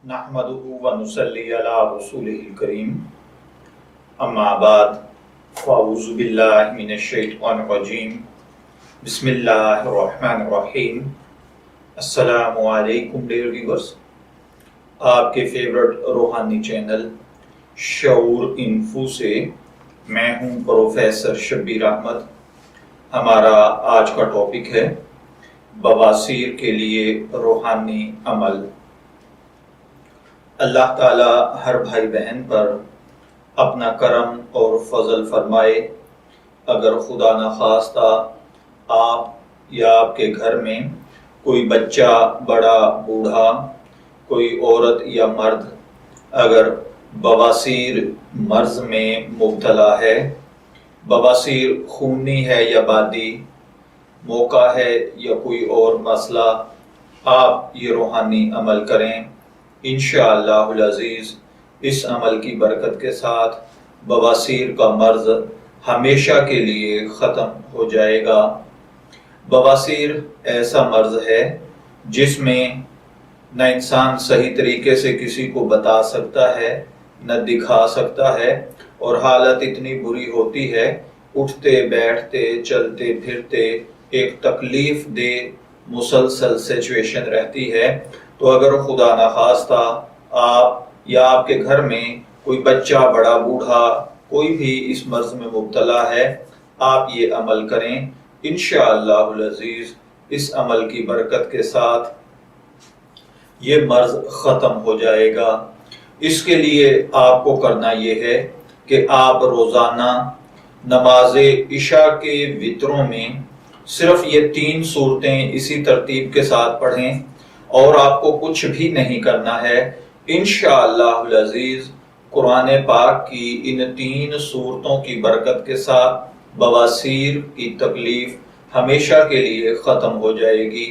نحمده ونصلي على رسوله الكريم اما بعد فاعوذ باللہ من الشیطان الرجیم بسم اللہ الرحمن الرحیم۔ السلام علیکم ڈیئر ویورز، آپ کے فیورٹ روحانی چینل شعور انفو سے میں ہوں پروفیسر شبیر احمد۔ ہمارا آج کا ٹاپک ہے بواسیر کے لیے روحانی عمل۔ اللہ تعالی ہر بھائی بہن پر اپنا کرم اور فضل فرمائے۔ اگر خدا نخواستہ آپ یا آپ کے گھر میں کوئی بچہ، بڑا، بوڑھا، کوئی عورت یا مرد اگر بواسیر مرض میں مبتلا ہے، بواسیر خونی ہے یا بادی، موقع ہے یا کوئی اور مسئلہ، آپ یہ روحانی عمل کریں۔ انشاءاللہ العزیز اس عمل کی برکت کے ساتھ بواسیر کا مرض ہمیشہ کے لیے ختم ہو جائے گا۔ بواسیر ایسا مرض ہے جس میں نہ انسان صحیح طریقے سے کسی کو بتا سکتا ہے، نہ دکھا سکتا ہے، اور حالت اتنی بری ہوتی ہے، اٹھتے بیٹھتے چلتے پھرتے ایک تکلیف دہ مسلسل سچویشن رہتی ہے۔ تو اگر خدا نخواستہ آپ یا آپ کے گھر میں کوئی بچہ، بڑا، بوڑھا، کوئی بھی اس مرض میں مبتلا ہے، آپ یہ عمل کریں۔ انشاءاللہ العزیز اس عمل کی برکت کے ساتھ یہ مرض ختم ہو جائے گا۔ اس کے لیے آپ کو کرنا یہ ہے کہ آپ روزانہ نماز عشاء کے وتروں میں صرف یہ 3 صورتیں اسی ترتیب کے ساتھ پڑھیں، اور آپ کو کچھ بھی نہیں کرنا ہے۔ انشاءاللہ العزیز قرآن پاک کی ان 3 صورتوں کی برکت کے ساتھ بواسیر کی تکلیف ہمیشہ کے لیے ختم ہو جائے گی۔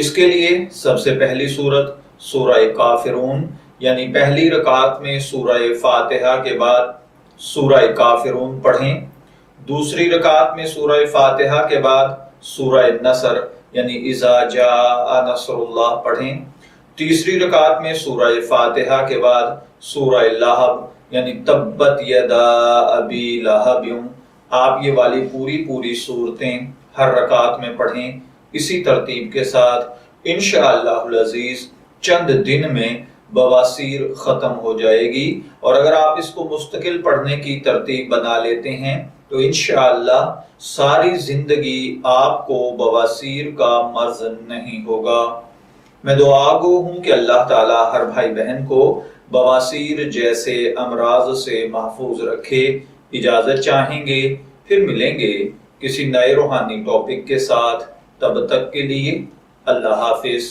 اس کے لیے سب سے پہلی صورت سورہ کافرون، یعنی پہلی رکعت میں سورہ فاتحہ کے بعد سورہ کافرون پڑھیں۔ دوسری رکعت میں سورہ فاتحہ کے بعد سورہ نصر یعنی اذا جاء نصر اللہ پڑھیں۔ تیسری رکعت میں سورہ فاتحہ کے بعد سورہ لہب یعنی تبت یدا ابی لہب۔ آپ یہ والی پوری صورتیں ہر رکعت میں پڑھیں اسی ترتیب کے ساتھ۔ انشاءاللہ العزیز چند دن میں بواسیر ختم ہو جائے گی، اور اگر آپ اس کو مستقل پڑھنے کی ترتیب بنا لیتے ہیں تو انشاءاللہ ساری زندگی آپ کو بواسیر کا مرض نہیں ہوگا۔ میں دعا گو ہوں کہ اللہ تعالی ہر بھائی بہن کو بواسیر جیسے امراض سے محفوظ رکھے۔ اجازت چاہیں گے، پھر ملیں گے کسی نئے روحانی ٹاپک کے ساتھ۔ تب تک کے لیے اللہ حافظ۔